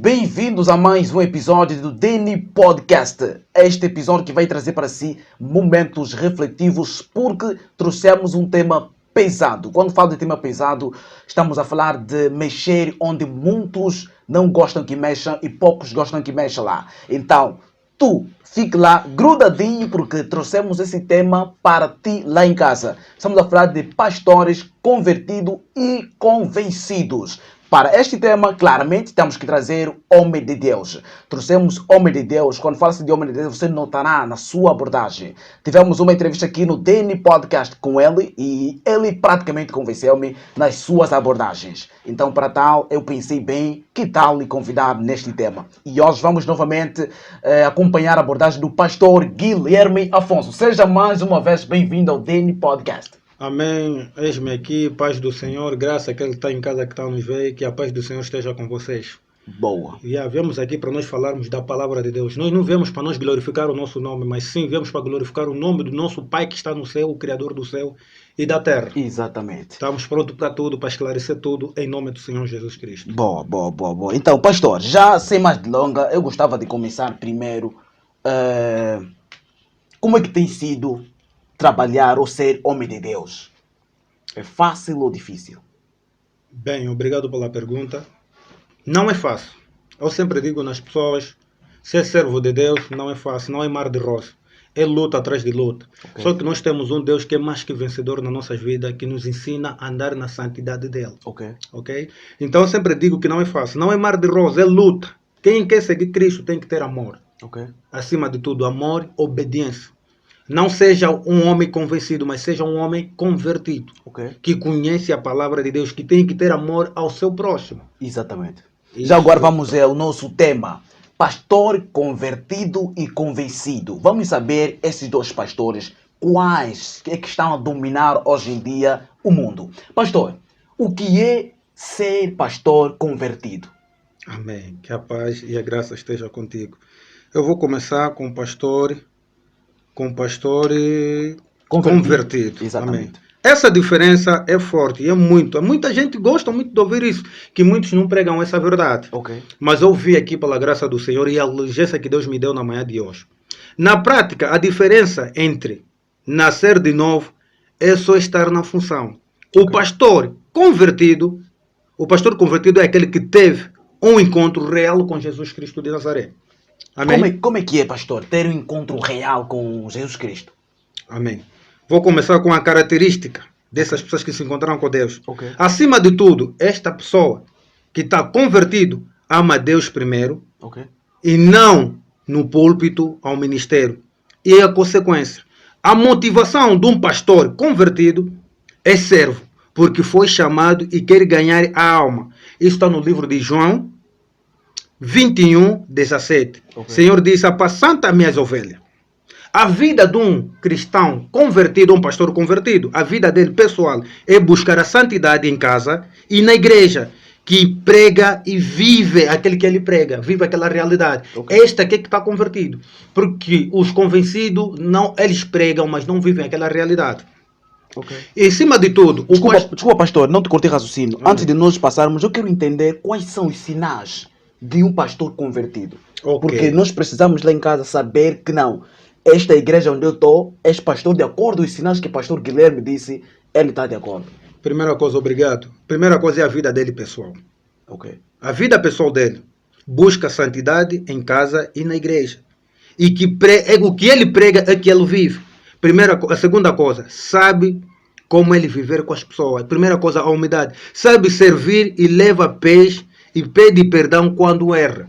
bem-vindos a mais um episódio do Deni Podcast. Este episódio que vai trazer para si momentos refletivos porque trouxemos um tema pesado. Quando falo de tema pesado, estamos a falar de mexer onde muitos não gostam que mexam e poucos gostam que mexam lá. Então, tu fique lá grudadinho porque trouxemos esse tema para ti lá em casa. Estamos a falar de pastores convertidos e convencidos. Para este tema, claramente, temos que trazer homem de Deus. Trouxemos homem de Deus. Quando fala-se de homem de Deus, você notará na sua abordagem. Tivemos uma entrevista aqui no Deni Podcast com ele e ele praticamente convenceu-me nas suas abordagens. Então, para tal, eu pensei bem, que tal lhe convidar neste tema? E hoje vamos novamente acompanhar a abordagem do pastor Guilherme Afonso. Seja mais uma vez bem-vindo ao Deni Podcast. Amém. Eis-me aqui, paz do Senhor, graça que Ele está em casa que está a nos ver, que a paz do Senhor esteja com vocês. Boa. E viemos aqui para nós falarmos da palavra de Deus. Nós não viemos para nós glorificar o nosso nome, mas sim viemos para glorificar o nome do nosso Pai que está no céu, o Criador do céu e da terra. Exatamente. Estamos prontos para tudo, para esclarecer tudo, em nome do Senhor Jesus Cristo. Boa. Então, pastor, já sem mais delonga, eu gostava de começar primeiro. Como é que tem sido trabalhar ou ser homem de Deus? É fácil ou difícil? Bem, obrigado pela pergunta. Não é fácil. Eu sempre digo nas pessoas, ser servo de Deus não é fácil, não é mar de rosa. É luta atrás de luta. Okay. Só que nós temos um Deus que é mais que vencedor nas nossas vidas, que nos ensina a andar na santidade dele. Ok? Então eu sempre digo que não é fácil. Não é mar de rosa, é luta. Quem quer seguir Cristo tem que ter amor. Acima de tudo, amor, obediência. Não seja um homem convencido, mas seja um homem convertido. Que conhece a palavra de Deus, que tem que ter amor ao seu próximo. Exatamente. Isso. Já agora vamos ao nosso tema. Pastor convertido e convencido. Vamos saber esses dois pastores, quais é que estão a dominar hoje em dia o mundo. Pastor, o que é ser pastor convertido? Amém. Que a paz e a graça esteja contigo. Eu vou começar com o pastor convertido. Exatamente. Amém. Essa diferença é forte e é muito. Muita gente gosta muito de ouvir isso, que muitos não pregam essa verdade. Mas eu vi aqui pela graça do Senhor e a urgência que Deus me deu na manhã de hoje. Na prática, a diferença entre nascer de novo é só estar na função. O pastor convertido é aquele que teve um encontro real com Jesus Cristo de Nazaré. Amém? Como é que é, pastor, ter um encontro real com Jesus Cristo? Amém. Vou começar com a característica dessas pessoas que se encontraram com Deus. Acima de tudo, esta pessoa que está convertido ama Deus primeiro e não no púlpito ao ministério. E é a consequência. A motivação de um pastor convertido é servo, porque foi chamado e quer ganhar a alma. Isso está no livro de João 21:17. Senhor disse: apacenta as minhas ovelhas. A vida de um cristão convertido, um pastor convertido, a vida dele pessoal é buscar a santidade em casa e na igreja, que prega e vive aquele que ele prega, vive aquela realidade. Este aqui que está convertido. Porque os convencidos, não, eles pregam, mas não vivem aquela realidade. Em cima de tudo... Desculpa, pastor, não te cortei raciocínio. Antes de nós passarmos, eu quero entender quais são os sinais de um pastor convertido. Porque nós precisamos lá em casa saber que não, esta igreja onde eu estou, este pastor, de acordo com os sinais que o pastor Guilherme disse, ele está de acordo. Primeira coisa, obrigado. Primeira coisa é a vida dele pessoal. A vida pessoal dele busca santidade em casa e na igreja. E o que ele prega é que ele vive. A segunda coisa, sabe como ele viver com as pessoas. Primeira coisa, a humildade. Sabe servir e leva pés e pede perdão quando erra.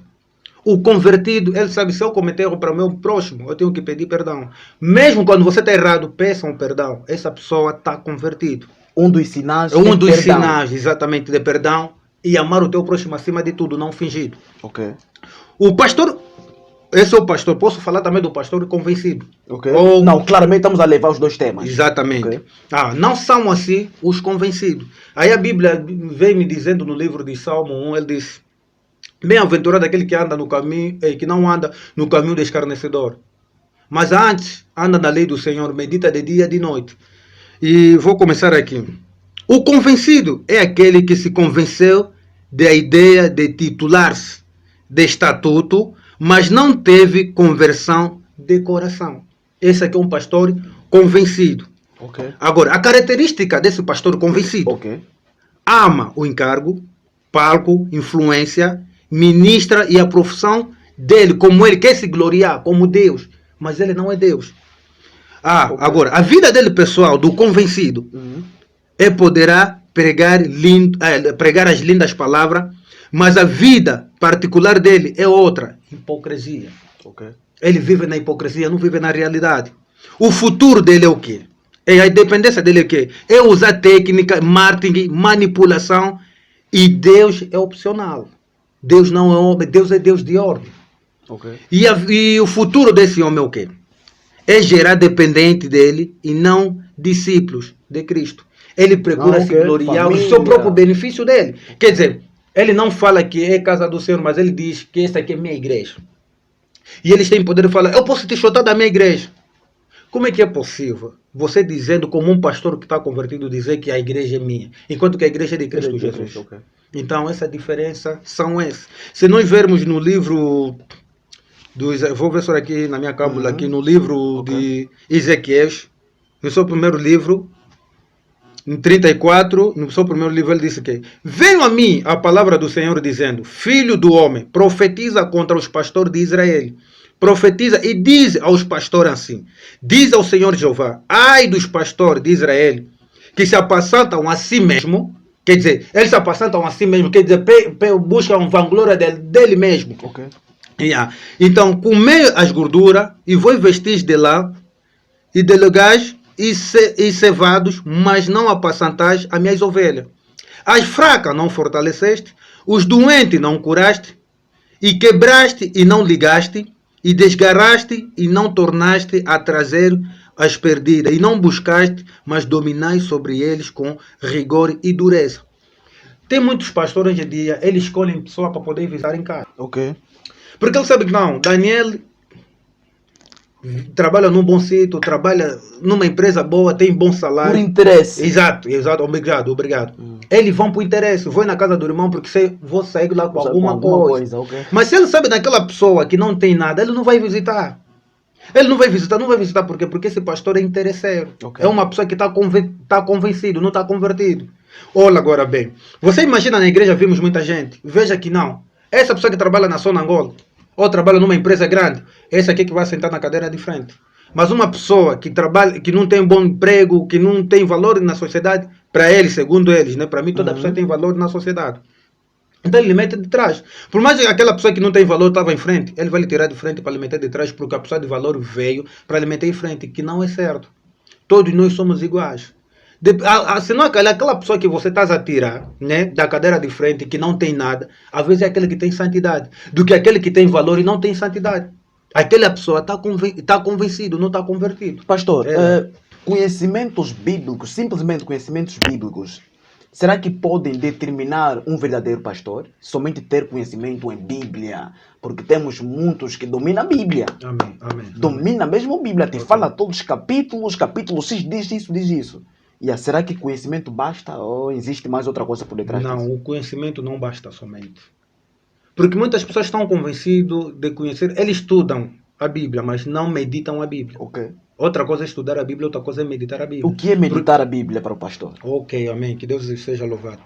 O convertido, ele sabe, se eu cometer erro para o meu próximo, eu tenho que pedir perdão. Mesmo quando você está errado, peçam perdão. Essa pessoa está convertido. Um dos sinais sinais, exatamente, de perdão e amar o teu próximo acima de tudo, não fingido. O pastor, esse é o pastor. Posso falar também do pastor convencido? Não, claramente estamos a levar os dois temas. Exatamente. Não são assim os convencidos. Aí a Bíblia vem me dizendo no livro de Salmo 1, ele diz: bem-aventurado aquele que anda no caminho, que não anda no caminho do escarnecedor, mas antes anda na lei do Senhor, medita de dia e de noite. E vou começar aqui. O convencido é aquele que se convenceu da ideia de titular-se de estatuto, mas não teve conversão de coração. Esse aqui é um pastor convencido. Ok. Agora, a característica desse pastor convencido: Ok. ama o encargo, palco, influência, ministra e a profissão dele, como ele quer se gloriar, como Deus. Mas ele não é Deus. Ok. Agora, a vida dele pessoal, do convencido, poderá pregar as lindas palavras, mas a vida particular dele é outra: hipocrisia. Ok. Ele vive na hipocrisia, não vive na realidade. O futuro dele é o quê? A dependência dele é o quê? É usar técnica, marketing, manipulação, e Deus é opcional. Deus não é homem, Deus é Deus de ordem. Ok. E o futuro desse homem é o quê? É gerar dependente dele e não discípulos de Cristo. Ele procura se gloriar o seu próprio benefício dele. Quer dizer, ele não fala que é casa do Senhor, mas ele diz que essa aqui é minha igreja. E eles têm poder de falar: eu posso te chutar da minha igreja. Como é que é possível você dizendo, como um pastor que está convertido, dizer que a igreja é minha, enquanto que a igreja é de Cristo Jesus? Okay. Então, essa diferença são essas. Se nós vermos no livro vou ver só aqui na minha cábula, aqui no livro de Ezequiel, no seu primeiro livro, em 34, no seu primeiro livro, ele disse que: venha a mim a palavra do Senhor dizendo: filho do homem, profetiza contra os pastores de Israel. Profetiza e diz aos pastores assim: diz ao Senhor Jeová, ai dos pastores de Israel, que se apassantam a si mesmo. Quer dizer, eles se apassantam a si mesmo, quer dizer, buscam vanglória dele mesmo. Ok. Então, comei as gorduras e vos vestis de lã e de legais e cevados, mas não apassantais as minhas ovelhas. As fracas não fortaleceste, os doentes não curaste, e quebraste e não ligaste, e desgarraste e não tornaste a trazer as perdidas, e não buscaste, mas dominai sobre eles com rigor e dureza. Tem muitos pastores hoje em dia, eles escolhem pessoa para poder visitar em casa. Ok. Porque ele sabe que não, Daniel trabalha num bom sítio, trabalha numa empresa boa, tem bom salário. Por interesse. Exato, obrigado. Eles vão por interesse, vou na casa do irmão porque vou sair lá com alguma coisa. Okay. Mas se ele sabe daquela pessoa que não tem nada, ele não vai visitar. Ele não vai visitar por quê? Porque esse pastor é interesseiro. Okay. É uma pessoa que está convencido, não está convertido. Olha agora bem, você imagina na igreja vimos muita gente, veja que não. Essa pessoa que trabalha na Zona Angola, ou trabalha numa empresa grande, esse aqui que vai sentar na cadeira de frente. Mas uma pessoa que trabalha, que não tem um bom emprego, que não tem valor na sociedade, para eles, segundo eles, né? Para mim toda pessoa tem valor na sociedade. Então ele mete de trás. Por mais que aquela pessoa que não tem valor estava em frente, ele vai lhe tirar de frente para lhe meter de trás, porque a pessoa de valor veio para lhe meter em frente, que não é certo. Todos nós somos iguais. Senão aquela pessoa que você está a tirar, né, da cadeira de frente, que não tem nada, às vezes é aquele que tem santidade, do que aquele que tem valor e não tem santidade. Aquela pessoa está convencido, não está convertido. Pastor, conhecimentos bíblicos, simplesmente conhecimentos bíblicos, será que podem determinar um verdadeiro pastor? Somente ter conhecimento em Bíblia? Porque temos muitos que dominam a Bíblia. Amém. Domina mesmo a Bíblia, te fala todos os capítulos, capítulo X diz isso. Será que conhecimento basta ou existe mais outra coisa por detrás disso? Não, o conhecimento não basta somente. Porque muitas pessoas estão convencidas de conhecer, eles estudam a Bíblia, mas não meditam a Bíblia. Ok. Outra coisa é estudar a Bíblia, outra coisa é meditar a Bíblia. O que é meditar a Bíblia para o pastor? Ok, amém. Que Deus seja louvado.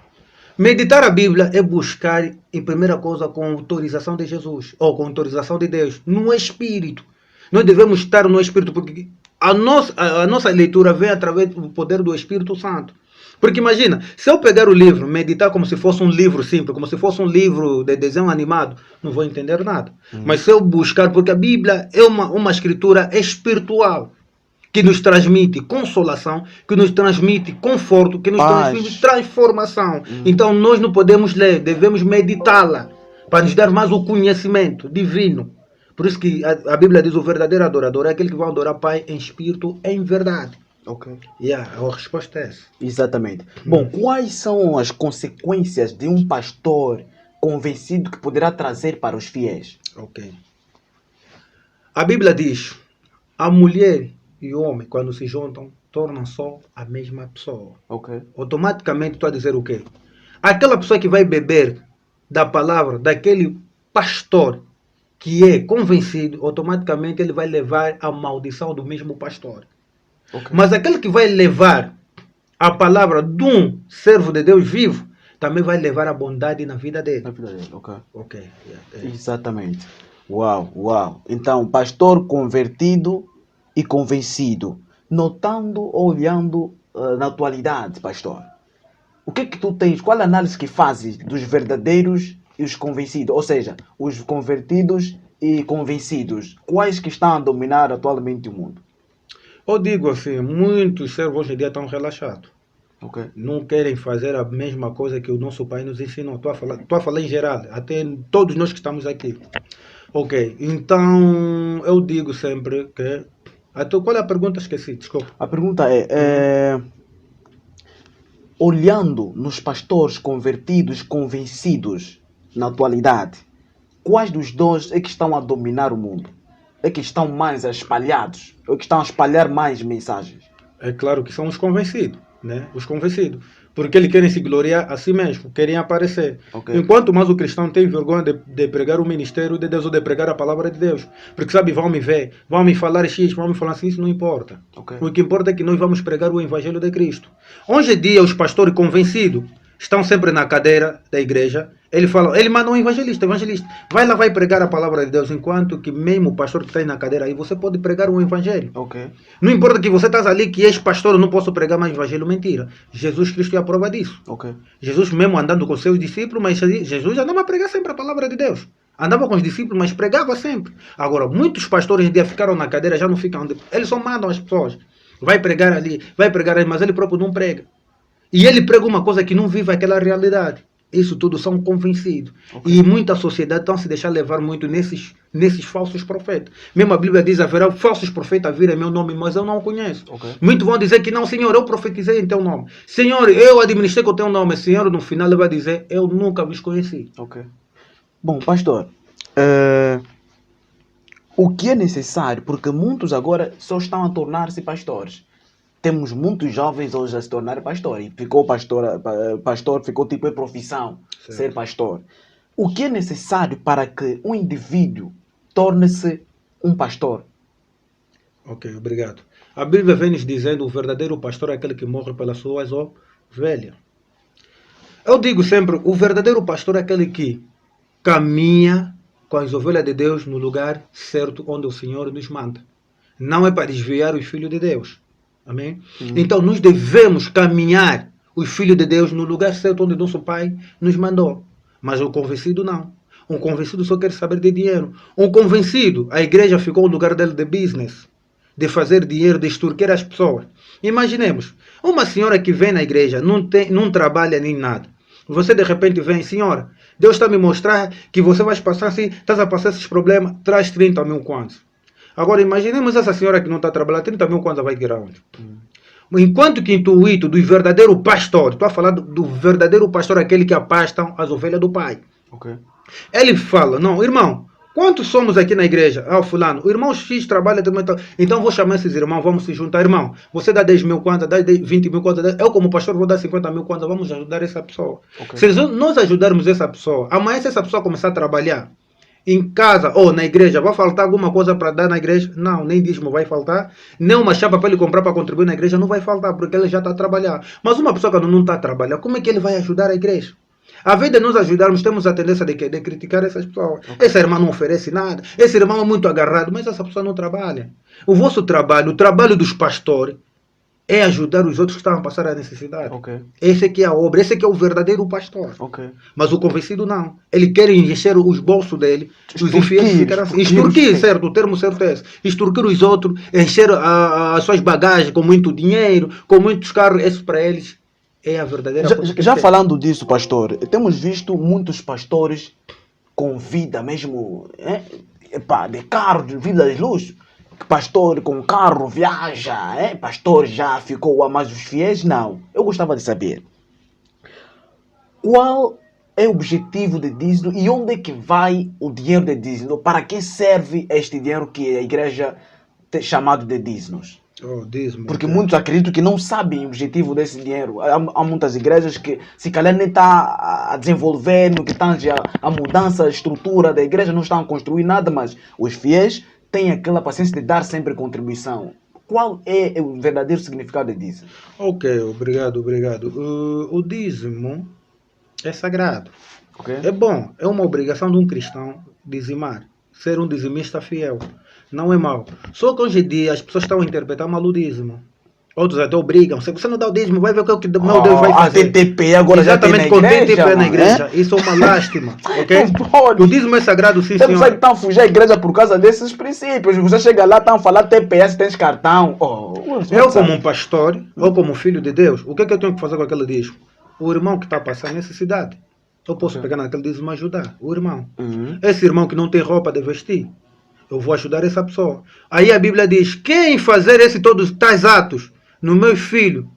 Meditar a Bíblia é buscar, em primeira coisa, com autorização de Jesus, ou com autorização de Deus, no Espírito. Nós devemos estar no Espírito, porque a nossa leitura vem através do poder do Espírito Santo. Porque imagina, se eu pegar o livro, meditar como se fosse um livro simples, como se fosse um livro de desenho animado, não vou entender nada. Mas se eu buscar, porque a Bíblia é uma escritura espiritual, que nos transmite consolação, que nos transmite conforto, que nos transmite transformação. Então nós não podemos ler, devemos meditá-la, para nos dar mais o conhecimento divino. Por isso que a Bíblia diz: o verdadeiro adorador é aquele que vai adorar Pai em espírito, em verdade. Ok. A resposta é essa. Exatamente. Bom, quais são as consequências de um pastor convencido que poderá trazer para os fiéis? Ok. A Bíblia diz: a mulher e o homem, quando se juntam, tornam só a mesma pessoa. Ok. Automaticamente estou a dizer o quê? Aquela pessoa que vai beber da palavra daquele pastor que é convencido, automaticamente ele vai levar a maldição do mesmo pastor. Okay. Mas aquele que vai levar a palavra de um servo de Deus vivo, também vai levar a bondade na vida dele. Na vida dele, ok. Ok. Yeah. Exatamente. Uau. Então, pastor convertido e convencido. Notando, olhando na atualidade, pastor. O que é que tu tens? Qual a análise que fazes dos verdadeiros e os convencidos? Ou seja, os convertidos e convencidos. Quais que estão a dominar atualmente o mundo? Eu digo assim, muitos servos hoje em dia estão relaxados. Okay. Não querem fazer a mesma coisa que o nosso pai nos ensinou. Estou a falar em geral, até todos nós que estamos aqui. Ok, então eu digo sempre que... Então, qual é a pergunta? Esqueci, desculpa. A pergunta é olhando nos pastores convertidos, convencidos na atualidade, quais dos dois é que estão a dominar o mundo? É que estão mais espalhados? É que estão a espalhar mais mensagens? É claro que são os convencidos, né? Os convencidos. Porque eles querem se gloriar a si mesmo, querem aparecer. Okay. Enquanto mais o cristão tem vergonha de pregar o ministério de Deus ou de pregar a palavra de Deus. Porque sabe, vão me ver, vão me falar X, vão me falar assim, isso não importa. Okay. O que importa é que nós vamos pregar o Evangelho de Cristo. Hoje em dia, os pastores convencidos estão sempre na cadeira da igreja. Ele manda um evangelista, vai lá, vai pregar a palavra de Deus, enquanto que mesmo o pastor que está aí na cadeira aí, você pode pregar um evangelho. Okay. Não importa que você está ali, que és pastor, eu não posso pregar mais evangelho, mentira. Jesus Cristo é a prova disso. Okay. Jesus mesmo andando com seus discípulos, mas Jesus andava a pregar sempre a palavra de Deus. Andava com os discípulos, mas pregava sempre. Agora, muitos pastores hoje em dia ficaram na cadeira, já não ficam, eles só mandam as pessoas. Vai pregar ali, mas ele próprio não prega. E ele prega uma coisa que não vive aquela realidade. Isso tudo são convencidos. Okay. E muita sociedade está a se deixar levar muito nesses falsos profetas. Mesmo a Bíblia diz, haverá falsos profetas a vir em meu nome, mas eu não o conheço. Okay. Muitos vão dizer que não, Senhor, eu profetizei em teu nome. Senhor, eu administrei com o teu nome. Senhor, no final ele vai dizer, eu nunca vos conheci. Okay. Bom, pastor, o que é necessário? Porque muitos agora só estão a tornar-se pastores. Temos muitos jovens hoje a se tornar pastor. E ficou pastor ficou tipo em profissão, certo. Ser pastor. O que é necessário para que um indivíduo torne-se um pastor? Ok, obrigado. A Bíblia vem nos dizendo que o verdadeiro pastor é aquele que morre pelas suas ovelhas. Eu digo sempre, o verdadeiro pastor é aquele que caminha com as ovelhas de Deus no lugar certo onde o Senhor nos manda. Não é para desviar os filhos de Deus. Amém? Então nós devemos caminhar os filhos de Deus no lugar certo onde nosso Pai nos mandou. Mas o convencido não. Um convencido só quer saber de dinheiro. Um convencido, a igreja ficou o lugar dele de business, de fazer dinheiro, de extorquir as pessoas. Imaginemos, uma senhora que vem na igreja, não trabalha nem nada. Você de repente vem, senhora, Deus está a me mostrar que você vai passar assim, estás a passar esses problemas, traz 30 mil kwanzas. Agora, imaginemos essa senhora que não está trabalhando, 30 mil kwanzas vai tirar onde? Enquanto que intuito do verdadeiro pastor, estou a falar do verdadeiro pastor, aquele que apastam as ovelhas do Pai. Okay. Ele fala, não, irmão, quantos somos aqui na igreja? Ah, fulano, o irmão X trabalha também. Então vou chamar esses irmãos, vamos se juntar. Irmão, você dá 10 mil kwanzas, dá 20 mil kwanzas, eu como pastor vou dar 50 mil kwanzas, vamos ajudar essa pessoa. Okay. Se nós ajudarmos essa pessoa, amanhã se essa pessoa começar a trabalhar, em casa ou na igreja, vai faltar alguma coisa para dar na igreja? Não, nem dízimo vai faltar. Nem uma chapa para ele comprar para contribuir na igreja não vai faltar, porque ele já está a trabalhar. Mas uma pessoa que não está a trabalhar, como é que ele vai ajudar a igreja? A vez de nós ajudarmos, temos a tendência de criticar essas pessoas. Okay. Essa irmã não oferece nada, esse irmão é muito agarrado, mas essa pessoa não trabalha. O vosso trabalho, o trabalho dos pastores, é ajudar os outros que estavam a passar a necessidade. Okay. Esse aqui é a obra, esse aqui é o verdadeiro pastor. Okay. Mas o convencido não. Ele quer encher os bolsos dele. Os infiéis ficaram assim. Extorquir, certo? O termo certo é esse. Extorquir os outros, encher as suas bagagens com muito dinheiro, com muitos carros. Isso para eles é a verdadeira coisa. Já falando disso, pastor, temos visto muitos pastores com vida mesmo, de carro, de vida de luxo. Pastor com carro viaja, pastor já ficou a mais os fiéis? Não. Eu gostava de saber qual é o objetivo de dízimo e onde é que vai o dinheiro de dízimo? Para que serve este dinheiro que a igreja tem chamado de dízimos? Dízimo. Porque muitos acreditam que não sabem o objetivo desse dinheiro. Há muitas igrejas que, se calhar, nem estão a desenvolver no que tange a mudança, a estrutura da igreja, não estão a construir nada, mas os fiéis têm aquela paciência de dar sempre contribuição. Qual é o verdadeiro significado de dízimo? Ok, obrigado. O dízimo é sagrado. Okay. É bom, é uma obrigação de um cristão dizimar, ser um dizimista fiel. Não é mau. Só que hoje em dia as pessoas estão a interpretar mal o dízimo. Outros até obrigam. Se você não dá o dízimo, vai ver o que meu Deus vai fazer. A TTP agora exatamente, já tem na igreja. TTP na igreja. Isso é uma lástima. Ok? O dízimo é sagrado, sim, senhor. Você que estão a fugir à igreja por causa desses princípios. Você chega lá, estão a falar TPS, tens cartão. Eu como um pastor, ou como filho de Deus, o que é que eu tenho que fazer com aquele dízimo? O irmão que está a passar necessidade. Eu posso pegar naquele dízimo e ajudar. O irmão. Esse irmão que não tem roupa de vestir. Eu vou ajudar essa pessoa. Aí a Bíblia diz, quem fazer todos tais atos no meu filho,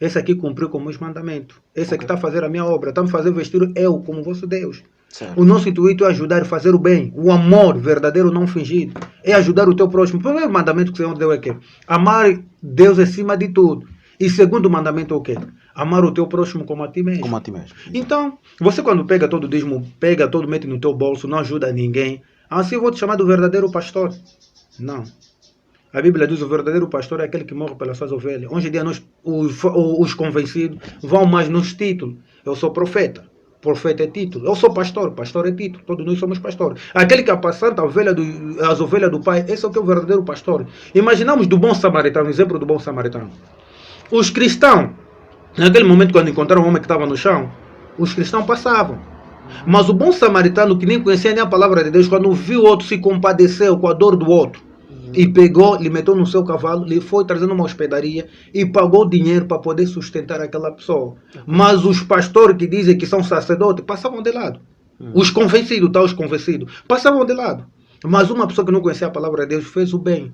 esse aqui cumpriu com os meus mandamentos. Esse aqui está a fazer a minha obra, está a me fazer vestir eu como vosso Deus. Certo. O nosso intuito é ajudar a fazer o bem. O amor verdadeiro, não fingido. É ajudar o teu próximo. O primeiro mandamento que o Senhor deu é que amar Deus acima de tudo. E segundo mandamento é o quê? Amar o teu próximo como a ti mesmo. Como a ti mesmo. Então, você quando pega todo o dízimo, pega todo, mete no teu bolso, não ajuda ninguém. Assim eu vou te chamar do verdadeiro pastor. Não. A Bíblia diz que o verdadeiro pastor é aquele que morre pelas suas ovelhas. Hoje em dia nós, os convencidos vão mais nos títulos. Eu sou profeta. Profeta é título. Eu sou pastor. Pastor é título. Todos nós somos pastores. Aquele que apacenta as ovelhas do Pai, esse é o que é o verdadeiro pastor. Imaginamos do bom samaritano, exemplo do bom samaritano. Os cristãos, naquele momento quando encontraram um homem que estava no chão, os cristãos passavam. Mas o bom samaritano, que nem conhecia nem a palavra de Deus, quando viu o outro, se compadeceu com a dor do outro. E pegou, lhe meteu no seu cavalo, lhe foi trazendo uma hospedaria e pagou dinheiro para poder sustentar aquela pessoa. Mas os pastores que dizem que são sacerdotes, passavam de lado. Os convencidos, os convencidos, passavam de lado. Mas uma pessoa que não conhecia a palavra de Deus fez o bem.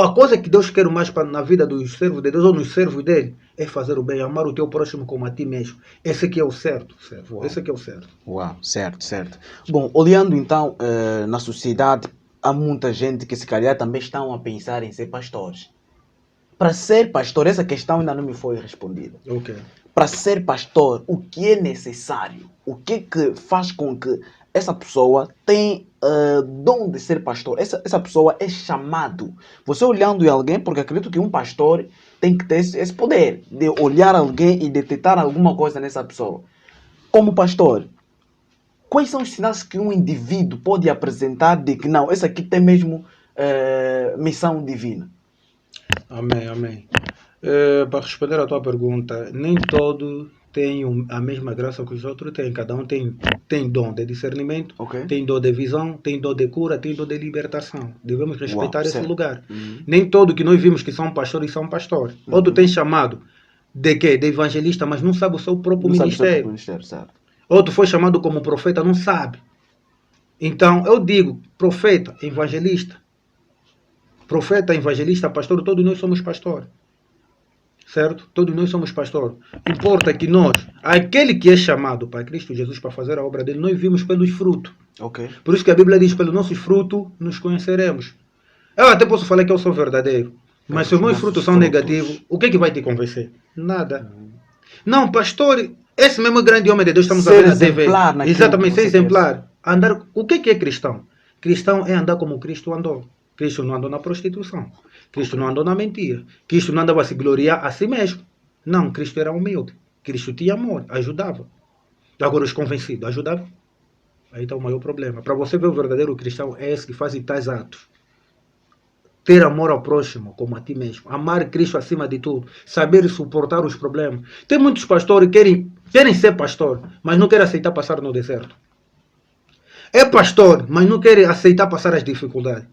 A coisa que Deus quer mais na vida dos servos de Deus ou nos servos dele é fazer o bem, amar o teu próximo como a ti mesmo. Esse aqui é o certo. Esse aqui é o certo. Uau, certo. Bom, olhando então na sociedade, há muita gente que se calhar também estão a pensar em ser pastores. Para ser pastor, essa questão ainda não me foi respondida. Okay. Para ser pastor, o que é necessário? O que faz com que essa pessoa tenha dom de ser pastor? Essa pessoa é chamado. Você olhando em alguém, porque acredito que um pastor tem que ter esse poder de olhar alguém e detectar alguma coisa nessa pessoa. Como pastor, quais são os sinais que um indivíduo pode apresentar de que não, esse aqui tem mesmo missão divina? Amém. Para responder à tua pergunta, nem todo tem a mesma graça que os outros têm. Cada um tem dom de discernimento, tem dom de visão, tem dom de cura, tem dom de libertação. Devemos respeitar esse lugar. Nem todo que nós vimos que são pastores são pastores. Outro tem chamado de quê? De evangelista, mas não sabe o seu próprio ministério. Certo. Outro foi chamado como profeta, não sabe. Então, eu digo, profeta, evangelista. Profeta, evangelista, pastor, todos nós somos pastores. Certo? Todos nós somos pastores. Importa que nós, aquele que é chamado para Cristo Jesus para fazer a obra dele, nós vimos pelos frutos. Por isso que a Bíblia diz, pelos nossos frutos nos conheceremos. Eu até posso falar que eu sou verdadeiro, mas se os meus frutos são negativos, o que é que vai te convencer? Nada. Não, pastor, esse mesmo grande homem de Deus, estamos a ver na TV. Exatamente, ser exemplar. Andar, o que é cristão? Cristão é andar como Cristo andou. Cristo não andou na prostituição. Cristo não andou na mentira. Cristo não andava a se gloriar a si mesmo. Não, Cristo era humilde. Cristo tinha amor, ajudava. Agora os convencidos ajudavam. Aí está o maior problema. Para você ver o verdadeiro cristão é esse que faz tais atos. Ter amor ao próximo como a ti mesmo. Amar Cristo acima de tudo. Saber suportar os problemas. Tem muitos pastores que querem ser pastor, mas não querem aceitar passar no deserto. É pastor, mas não quer aceitar passar as dificuldades.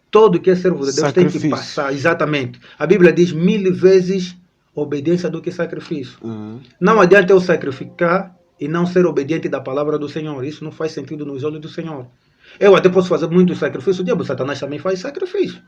Todo que é servo de Deus tem que passar, exatamente. A Bíblia diz 1000 vezes obediência do que sacrifício. Não adianta eu sacrificar e não ser obediente da palavra do Senhor. Isso não faz sentido nos olhos do Senhor. Eu até posso fazer muito sacrifício. O diabo Satanás também faz sacrifício.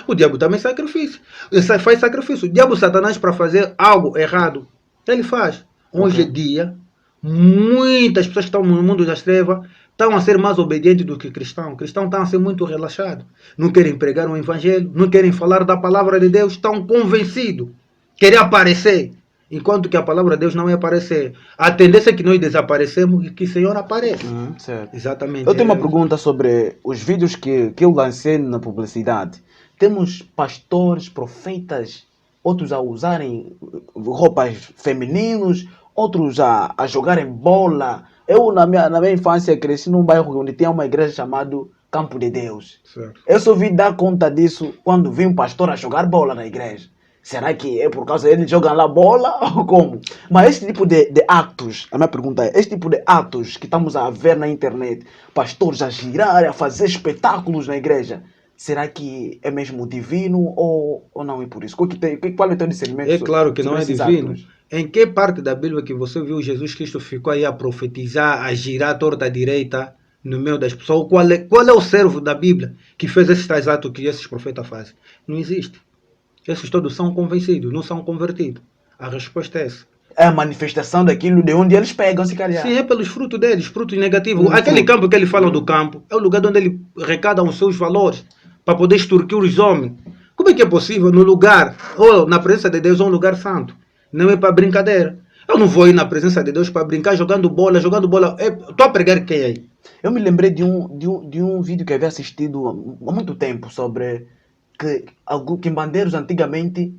O diabo também faz sacrifício. O diabo Satanás, para fazer algo errado, ele faz. Hoje em dia, muitas pessoas que estão no mundo das trevas estão a ser mais obedientes do que cristãos. Cristãos estão a ser muito relaxados. Não querem pregar o evangelho, não querem falar da palavra de Deus, estão convencidos. Querem aparecer. Enquanto que a palavra de Deus não é aparecer. A tendência é que nós desaparecemos e que o Senhor apareça. Certo. Exatamente. Eu tenho uma pergunta sobre os vídeos que eu lancei na publicidade. Temos pastores, profetas, outros a usarem roupas femininas, outros a jogarem bola. Eu, na minha infância, cresci num bairro onde tinha uma igreja chamada Campo de Deus. Certo. Eu só vim dar conta disso quando vi um pastor a jogar bola na igreja. Será que é por causa deles jogam lá bola ou como? Mas esse tipo de atos, a minha pergunta é, esse tipo de atos que estamos a ver na internet, pastores a girar, a fazer espetáculos na igreja, será que é mesmo divino ou não é por isso? Qual é o teu discernimento? É claro que não é divino. Atos? Em que parte da Bíblia que você viu Jesus Cristo ficou aí a profetizar, a girar torta à direita no meio das pessoas? Qual é o servo da Bíblia que fez esses tais atos que esses profetas fazem? Não existe. Esses todos são convencidos, não são convertidos. A resposta é essa. É a manifestação daquilo de onde eles pegam, se calhar. Sim, é pelos frutos deles, frutos negativos. Aquele campo que ele fala do campo é o lugar onde ele arrecada os seus valores para poder extorquir os homens. Como é que é possível no lugar, ou na presença de Deus, é um lugar santo? Não é para brincadeira. Eu não vou ir na presença de Deus para brincar jogando bola. Estou a pregar quem aí? Eu me lembrei de um vídeo que havia assistido há muito tempo sobre que quimbandeiros antigamente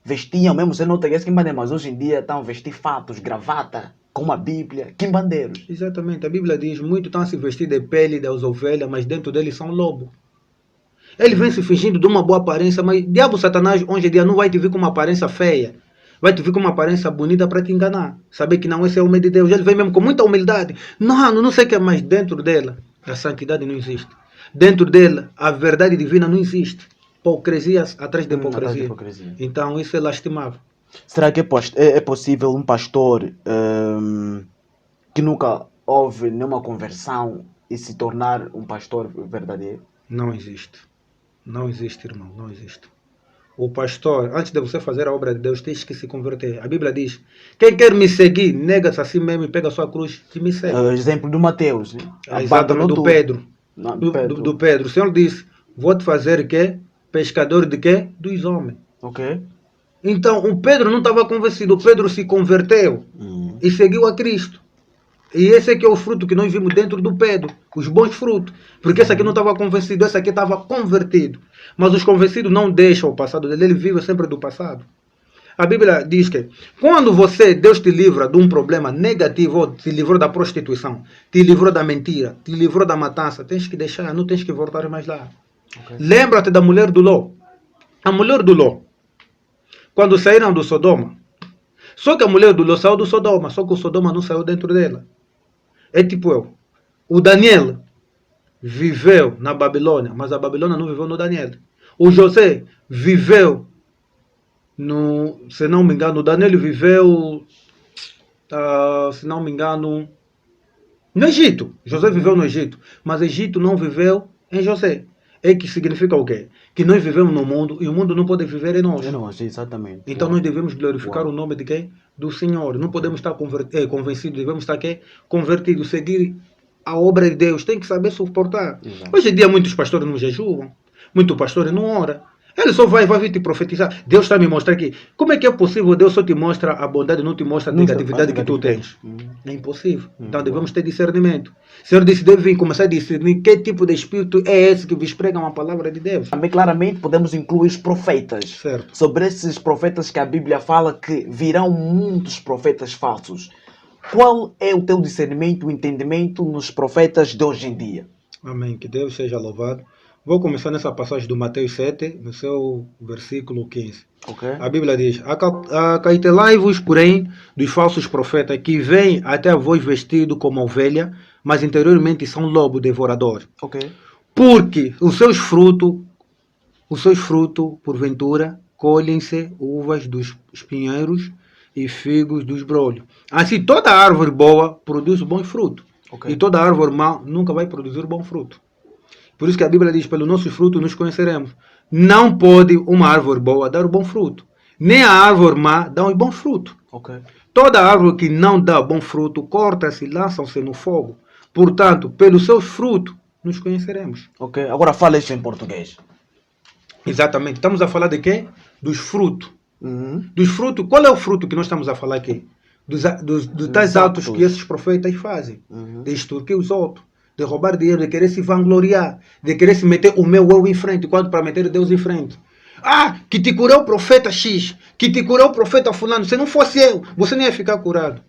vestiam, mesmo sendo outra quimbandeiros, mas hoje em dia estão a vestir fatos, gravata, com uma Bíblia, quimbandeiros. Exatamente, a Bíblia diz, muitos estão a se vestir de pele das ovelhas, mas dentro deles são lobos. Ele vem se fingindo de uma boa aparência, mas diabo Satanás hoje em dia não vai te vir com uma aparência feia. Vai te vir com uma aparência bonita para te enganar. Saber que não, esse é o homem de Deus. Ele vem mesmo com muita humildade. Não sei o que é, mas dentro dela, a santidade não existe. Dentro dela, a verdade divina não existe. Hipocrisia atrás de hipocrisia. Então isso é lastimável. Será que é possível um pastor que nunca houve nenhuma conversão e se tornar um pastor verdadeiro? Não existe. Não existe, irmão. Não existe. O pastor, antes de você fazer a obra de Deus, tens que se converter. A Bíblia diz, quem quer me seguir, nega-se a si mesmo e pega a sua cruz e me segue. Exemplo do Mateus. Né? Exatamente, do Pedro. Do Pedro. O Senhor disse, vou-te fazer quê? Pescador de quê? Dos homens. Ok. Então, o Pedro não estava convencido. O Pedro se converteu e seguiu a Cristo. E esse aqui é o fruto que nós vimos dentro do Pedro. Os bons frutos. Porque esse aqui não estava convencido, esse aqui estava convertido. Mas os convencidos não deixam o passado dele, ele vive sempre do passado. A Bíblia diz que quando Deus te livra de um problema negativo, ou te livrou da prostituição, te livrou da mentira, te livrou da matança, tens que deixar, não tens que voltar mais lá. Okay. Lembra-te da mulher do Ló. A mulher do Ló, quando saíram do Sodoma, só que a mulher do Ló saiu do Sodoma, só que o Sodoma não saiu dentro dela. É tipo eu. O Daniel viveu na Babilônia, mas a Babilônia não viveu no Daniel. O José viveu se não me engano, o Daniel viveu, se não me engano, no Egito. José viveu no Egito, mas Egito não viveu em José. É que significa o quê? Que nós vivemos no mundo e o mundo não pode viver em nós. É nós, exatamente. Então nós devemos glorificar o nome de quem? Do Senhor. Não podemos estar convencidos, devemos estar quê? Convertidos, seguir a obra de Deus. Tem que saber suportar. Exato. Hoje em dia muitos pastores não jejuam, muitos pastores não oram. Ele só vai vir te profetizar. Deus está me mostrando aqui. Como é que é possível Deus só te mostra a bondade e não te mostra a negatividade que tu tens? É impossível. Então devemos ter discernimento. O Senhor disse, devem começar a discernir que tipo de espírito é esse que vos prega uma palavra de Deus. Também claramente podemos incluir os profetas. Certo. Sobre esses profetas que a Bíblia fala que virão muitos profetas falsos. Qual é o teu discernimento, o entendimento nos profetas de hoje em dia? Amém. Que Deus seja louvado. Vou começar nessa passagem do Mateus 7, no seu versículo 15. Okay. A Bíblia diz, acautelai-vos, porém, dos falsos profetas, que vêm até a vós vestidos como ovelha, mas interiormente são lobo devorador. Okay. Porque os seus frutos, porventura, colhem-se uvas dos espinheiros e figos dos brolhos. Assim, toda árvore boa produz bom fruto. Okay. E toda árvore má nunca vai produzir bom fruto. Por isso que a Bíblia diz, pelo nosso fruto nos conheceremos. Não pode uma árvore boa dar um bom fruto. Nem a árvore má dá um bom fruto. Okay. Toda árvore que não dá bom fruto, corta-se e lançam-se no fogo. Portanto, pelos seus frutos, nos conheceremos. Ok, agora fala isso em português. Exatamente. Estamos a falar de quê? Dos frutos. Uhum. Dos frutos. Qual é o fruto que nós estamos a falar aqui? Dos tais atos que esses profetas fazem. De extorquir os outros, de roubar dinheiro, de querer se vangloriar, de querer se meter o meu eu em frente, quanto para meter Deus em frente. Ah, que te curou o profeta X, que te curou o profeta fulano. Se não fosse eu, você nem ia ficar curado.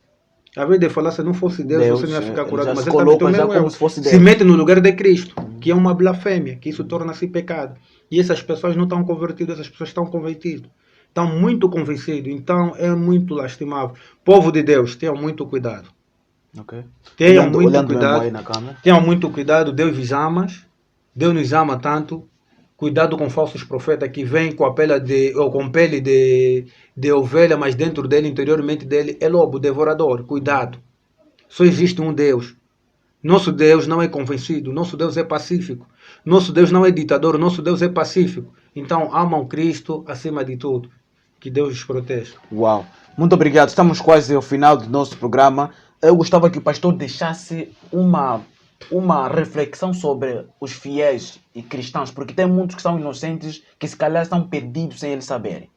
A vez de falar, se não fosse Deus você não ia ficar curado. Mas ele coloca já como se fosse Deus. Se mete no lugar de Cristo, que é uma blasfêmia, que isso torna-se pecado. E essas pessoas não estão convertidas, essas pessoas estão convertidas. Estão muito convencidos. Então é muito lastimável. Povo de Deus, tenham muito cuidado. Okay. Tenham muito cuidado. Tenham muito cuidado. Deus vos ama. Deus nos ama tanto. Cuidado com falsos profetas que vêm com a pele com pele de ovelha, mas dentro dele, interiormente dele, é lobo, devorador. Cuidado. Só existe um Deus. Nosso Deus não é convencido. Nosso Deus é pacífico. Nosso Deus não é ditador. Nosso Deus é pacífico. Então, amam Cristo acima de tudo. Que Deus os proteja. Uau. Muito obrigado. Estamos quase ao final do nosso programa. Eu gostava que o pastor deixasse uma reflexão sobre os fiéis e cristãos, porque tem muitos que são inocentes, que se calhar estão perdidos sem eles saberem.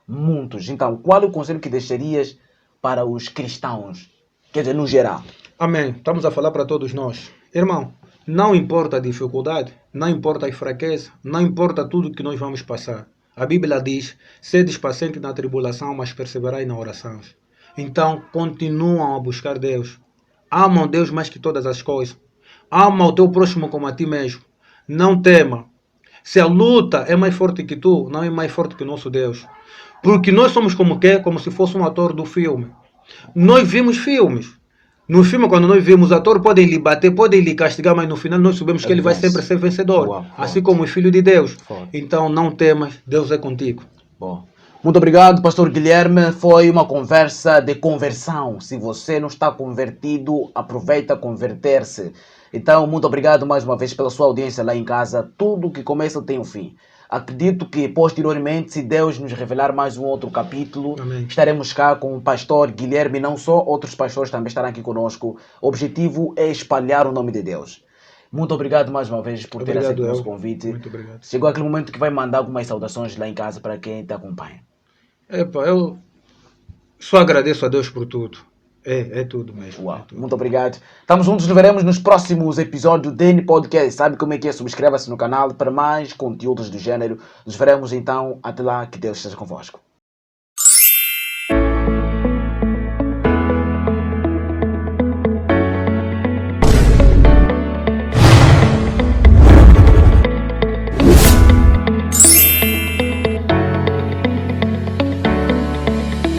Muitos. Então, qual é o conselho que deixarias para os cristãos? Quer dizer, no geral. Amém. Estamos a falar para todos nós. Irmão, não importa a dificuldade, não importa a fraqueza, não importa tudo que nós vamos passar. A Bíblia diz, sedes pacientes na tribulação, mas perseverai na oração. Então, continuam a buscar Deus. Amam Deus mais que todas as coisas. Ama o teu próximo como a ti mesmo. Não tema. Se a luta é mais forte que tu, não é mais forte que o nosso Deus. Porque nós somos como quê? Como se fosse um ator do filme. Nós vimos filmes. No filme, quando nós vemos o ator, podem lhe bater, podem lhe castigar, mas no final nós sabemos que ele vai sempre ser vencedor. Uau, assim como o Filho de Deus. Forte. Então não temas, Deus é contigo. Bom. Muito obrigado, pastor Guilherme. Foi uma conversa de conversão. Se você não está convertido, aproveita converter-se. Então, muito obrigado mais uma vez pela sua audiência lá em casa. Tudo que começa tem um fim. Acredito que posteriormente, se Deus nos revelar mais um outro capítulo, Amém. Estaremos cá com o pastor Guilherme, não só, outros pastores também estarão aqui conosco. O objetivo é espalhar o nome de Deus. Muito obrigado mais uma vez por ter aceito o nosso convite. Muito obrigado. Chegou aquele momento que vai mandar algumas saudações lá em casa para quem te acompanha. Eu só agradeço a Deus por tudo. É tudo mesmo. Uau, é tudo. muito obrigado. Estamos juntos, nos veremos nos próximos episódios do DN Podcast. Sabe como é que é? Subscreva-se no canal para mais conteúdos do gênero. Nos veremos então. Até lá, que Deus esteja convosco.